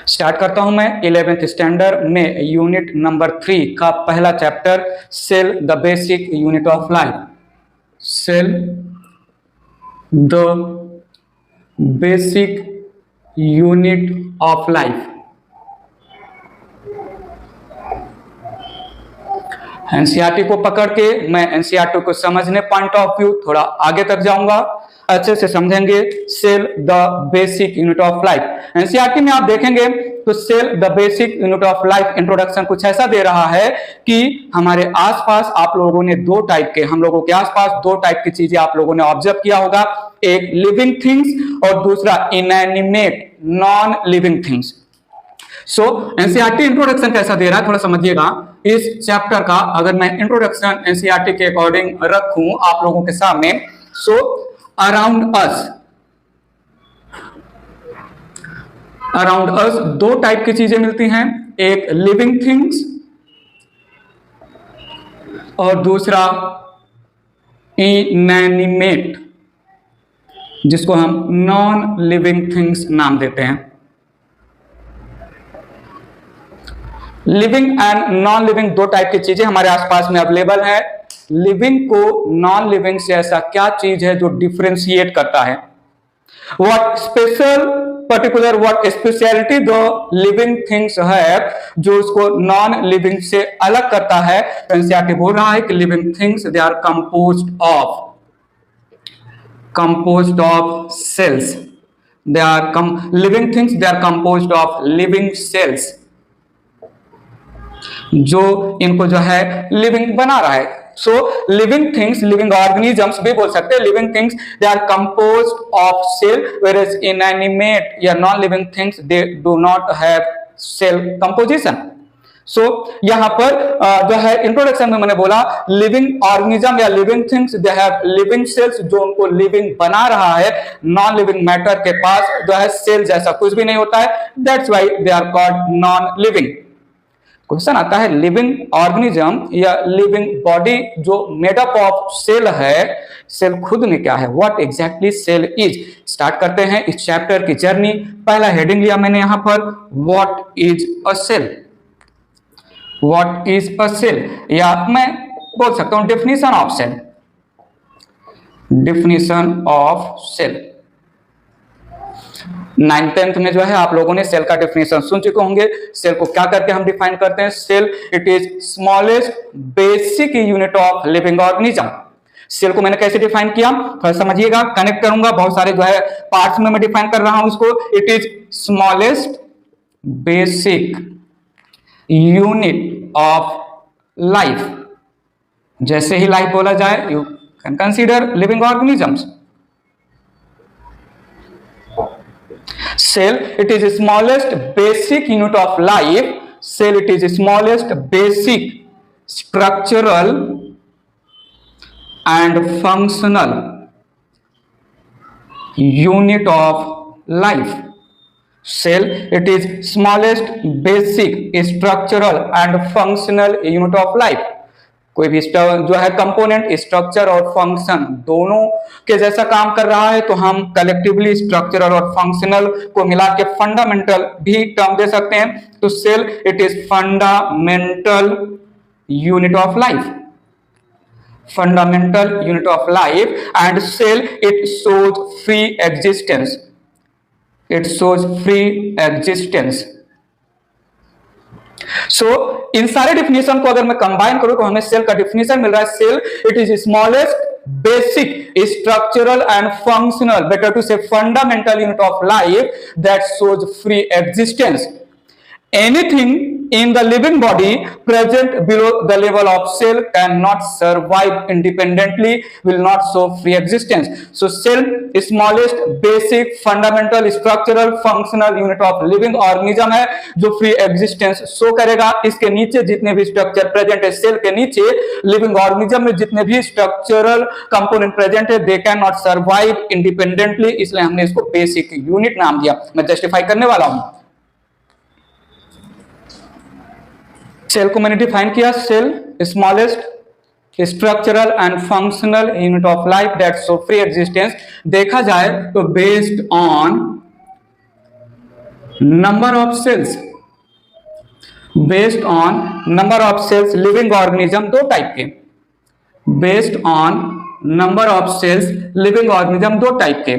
Start करता हूं मैं 11th स्टैंडर्ड में यूनिट नंबर 3 का पहला chapter cell the basic unit of life. Cell the basic unit of life. NCERT को पकड़ के मैं एनसीईआरटी को समझने पॉइंट ऑफ व्यू थोड़ा आगे तक जाऊंगा, अच्छे से समझेंगे cell the basic unit of life. NCERT में आप देखेंगे तो cell the basic unit of life introduction कुछ ऐसा दे रहा है कि हमारे आसपास आप लोगों ने हम लोगों के आसपास दो टाइप की चीजें आप लोगों ने ऑब्जर्व किया होगा, एक लिविंग थिंग्स और दूसरा इनएनिमेट नॉन लिविंग थिंग्स। सो एनसीईआरटी इंट्रोडक्शन कैसा दे रहा है थोड़ा समझिएगा। इस चैप्टर का अगर मैं इंट्रोडक्शन एनसीईआरटी के अकॉर्डिंग रखूं आप लोगों के सामने, सो अराउंड अस दो टाइप की चीजें मिलती हैं, एक लिविंग थिंग्स और दूसरा इनएनिमेट, जिसको हम नॉन लिविंग थिंग्स नाम देते हैं। लिविंग एंड नॉन लिविंग दो टाइप की चीजें हमारे आसपास में अवेलेबल है। लिविंग को नॉन लिविंग से ऐसा क्या चीज है जो डिफरेंशिएट करता है, what special particular what speciality दो लिविंग थिंग्स है जो उसको नॉन लिविंग से अलग करता है। एनसीईआरटी बोल रहा है कि living things they are composed of cells, they are living things they are composed of living cells, जो इनको जो है लिविंग बना रहा है। So living things, living organisms भी बोल सकते हैं, living things they are composed of cell, whereas inanimate या non living things they do not have cell composition. So यहां पर जो है इंट्रोडक्शन में मैंने बोला लिविंग ऑर्गेनिज्म या living things they have living cells, जो उनको लिविंग बना रहा है। नॉन लिविंग मैटर के पास जो है सेल जैसा कुछ भी नहीं होता है, that's why they are called non living. Question आता है लिविंग ऑर्गेनिज्म या लिविंग बॉडी जो मेड अप ऑफ सेल है, सेल खुद में क्या है, what exactly cell is. Start करते हैं इस चैप्टर की जर्नी। पहला हेडिंग लिया मैंने यहां पर, what is a cell. What is a cell, या मैं बोल सकता हूं definition of cell. Definition of cell 9th-10th में जो है आप लोगों ने सेल का डेफिनेशन सुन चुके होंगे। सेल को क्या करके हम डिफाइन करते हैं, cell it is smallest basic unit of living organism. Cell को मैंने कैसे डिफाइन किया थोड़ा समझिएगा, कनेक्ट करूंगा, बहुत सारे जो है पार्ट्स में मैं डिफाइन कर रहा हूं इसको। It is smallest basic unit of life. जैसे ही लाइफ बोला जाए you can consider living organisms. Cell, it is the smallest basic unit of life. Cell, it is the smallest basic structural and functional unit of life. Cell, it is smallest basic structural and functional unit of life. कोई भी जो है component structure और function दोनों के जैसा काम कर रहा है तो हम कलेक्टिवली स्ट्रक्चरल और फंक्शनल को मिला के फंडामेंटल भी टर्म दे सकते हैं। तो cell it is fundamental unit of life, fundamental unit of life. And cell it shows free existence, it shows free existence. So इन सारे डिफिनेशन को अगर मैं कंबाइन करूं तो हमें सेल का डिफिनेशन मिल रहा है, cell it is smallest basic structural and functional, better to say fundamental unit of life that shows free existence. Anything in the living body present below the level of cell cannot survive independently, will not show free existence. So cell is smallest basic fundamental structural functional unit of living organism है जो free existence show करेगा। इसके नीचे जितने भी structure present है, cell के नीचे लिविंग ऑर्गेनिज्म में जितने भी स्ट्रक्चरल कंपोनेंट प्रेजेंट है they can not survive independently, इसलिए हमने इसको बेसिक यूनिट नाम दिया। मैं जस्टिफाई करने वाला हूं। सेल को मैंने डिफाइन किया, cell smallest structural and functional unit of life that show free existence. देखा जाए तो based on number of cells, based on number of cells living organism दो टाइप के, based on number of cells living organism दो type के,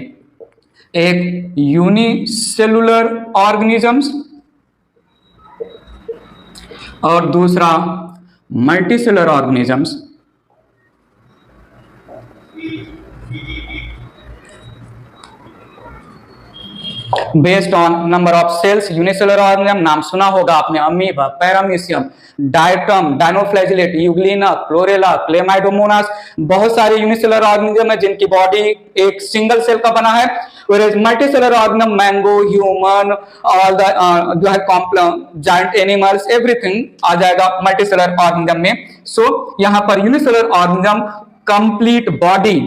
एक unicellular organisms और दूसरा multicellular organisms. Based on number of cells unicellular organism, नाम सुना होगा आपने, amoeba, paramecium, diatom, dinoflagellate, euglena, chlorella, chlamydomonas, बहुत सारे यूनिसेलुलर ऑर्गेनिज्म है जिनकी बॉडी एक सिंगल सेल का बना है। whereas multicellular organism, mango, human, all the जो है जायंट एनिमल्स, एवरीथिंग आ जाएगा मल्टीसेलुलर ऑर्गेनिज्म में। सो यहां पर unicellular organism complete body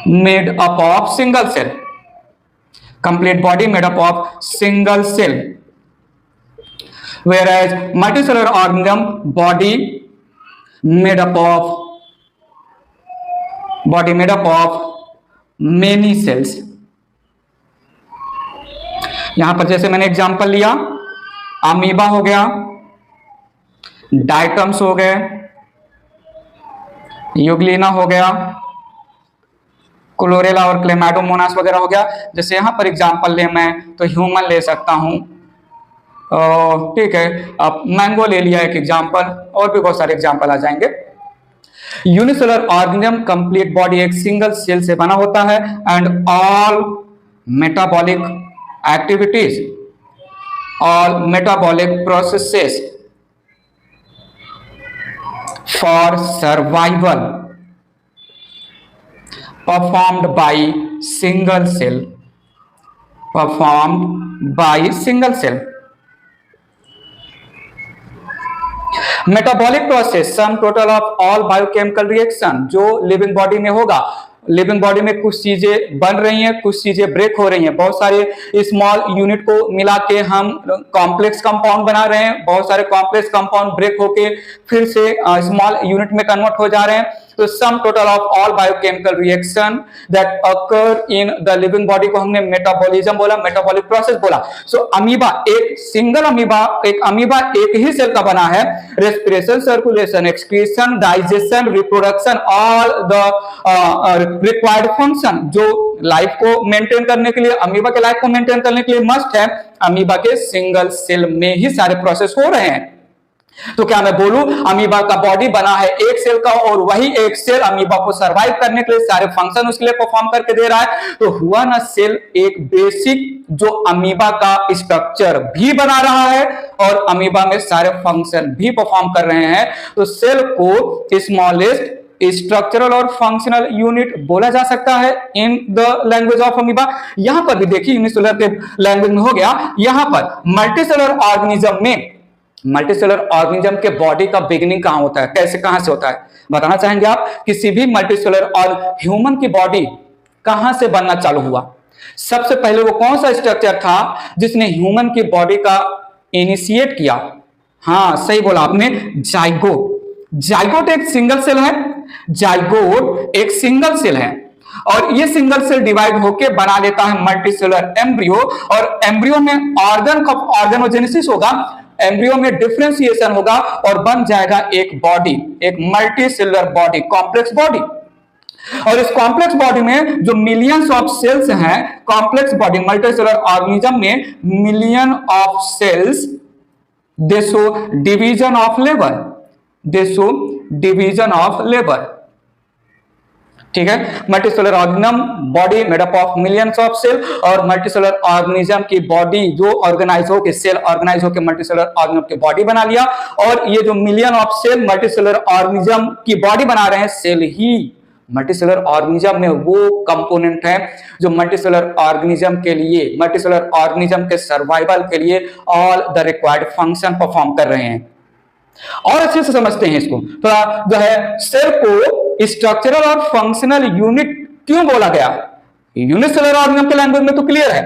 made up of single cell, complete body made up of single cell, whereas multicellular organism body made up of many cells। यहां पर जैसे मैंने example लिया, amoeba हो गया, डायटम्स हो गए, यूग्लिना हो गया, क्लोरेला और क्लेमाइडोमोनास वगैरह हो गया। जैसे यहां पर एग्जांपल ले मैं तो ह्यूमन ले सकता हूं, ठीक है, अब मैंगो ले लिया एक एग्जांपल, और भी बहुत सारे एग्जांपल आ जाएंगे। यूनिसेलुलर ऑर्गेनिज्म कंप्लीट बॉडी एक सिंगल सेल से बना होता है and all metabolic activities, all metabolic processes for survival performed by single cell, metabolic process sum total of all biochemical reaction जो लिविंग बॉडी में होगा। लिविंग बॉडी में कुछ चीजें बन रही हैं, कुछ चीजें ब्रेक हो रही हैं, बहुत सारे स्मॉल यूनिट को मिला के हम कॉम्प्लेक्स कंपाउंड बना रहे हैं, बहुत सारे कॉम्प्लेक्स कंपाउंड ब्रेक होके फिर से स्मॉल यूनिट में कन्वर्ट हो जा रहे हैं। तो sum total of all biochemical reaction that occur in the living body को हमने मेटाबॉलिज्म बोला, मेटाबॉलिक प्रोसेस बोला। सो अमीबा एक सिंगल अमीबा एक ही सेल का बना है। Respiration, circulation, excretion, digestion, reproduction, all the required function जो लाइफ को मेंटेन करने के लिए, अमीबा के लाइफ को मेंटेन करने के लिए मस्ट है, अमीबा के सिंगल सेल में ही सारे प्रोसेस हो रहे हैं। तो क्या मैं बोलूं अमीबा का बॉडी बना है एक सेल का और वही एक सेल अमीबा को सरवाइव करने के लिए सारे फंक्शन उसके लिए परफॉर्म करके दे रहा है, तो हुआ ना सेल एक बेसिक जो अमीबा का स्ट्रक्चर भी बना रहा है और अमीबा में सारे फंक्शन भी परफॉर्म कर रहे हैं। तो सेल को स्मॉलेस्ट स्ट्रक्चरल और फंक्शनल यूनिट बोला जा सकता है in the language of amoeba. यहां पर भी देखिए यूनिसेलुलर के लैंग्वेज में हो गया। यहां पर मल्टीसेलुलर ऑर्गेनिज्म में, मल्टीसेलुलर ऑर्गेनिज्म के बॉडी का बिगिनिंग कहां होता है, कैसे कहां से होता है बताना चाहेंगे आप? किसी भी मल्टीसेलुलर और ह्यूमन की बॉडी कहां से बनना चालू हुआ? सबसे पहले वो कौन सा स्ट्रक्चर था जिसने ह्यूमन की बॉडी का इनिशिएट किया? हाँ सही बोला आपने, जाइगोट। जाइगोट एक सिंगल सेल है, जाइगोट एक सिंगल सेल है और ये सिंगल सेल डिवाइड होकर बना लेता है मल्टीसेलुलर एम्ब्रियो, और एम्ब्रियो में ऑर्गेनोजेनेसिस होगा, एम्ब्रियो में डिफरेंशिएशन होगा और बन जाएगा एक बॉडी, एक मल्टीसेलुलर बॉडी, कॉम्प्लेक्स बॉडी। और इस कॉम्प्लेक्स बॉडी में जो मिलियंस ऑफ सेल्स हैं, कॉम्प्लेक्स बॉडी मल्टीसेलुलर ऑर्गेनिज्म में million of cells, they show division of labour, they show division of labour. ठीक है, multicellular organism body made up of millions of cell, और multicellular organism की body जो organise हो के cell organise होकर multicellular organism की बॉडी बना लिया। और ये जो million of cell multicellular organism की बॉडी बना रहे हैं, सेल ही मल्टीसेलुलर ऑर्गेनिज्म में वो कंपोनेंट है जो मल्टीसेलुलर ऑर्गेनिज्म के लिए, मल्टीसेलुलर ऑर्गेनिज्म के सर्वाइवल के लिए all the required function perform कर रहे हैं। और अच्छे से समझते हैं इसको, थोड़ा जो है सेल को स्ट्रक्चरल और फंक्शनल यूनिट क्यों बोला गया? यूनिसेलुलर ऑर्गेनिज्म के लैंग्वेज में तो क्लियर है,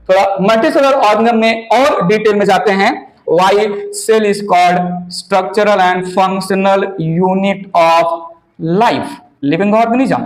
थोड़ा मल्टीसेलुलर ऑर्गेनिज्म में और डिटेल में जाते हैं। Why cell is called structural and functional unit of life, living organism.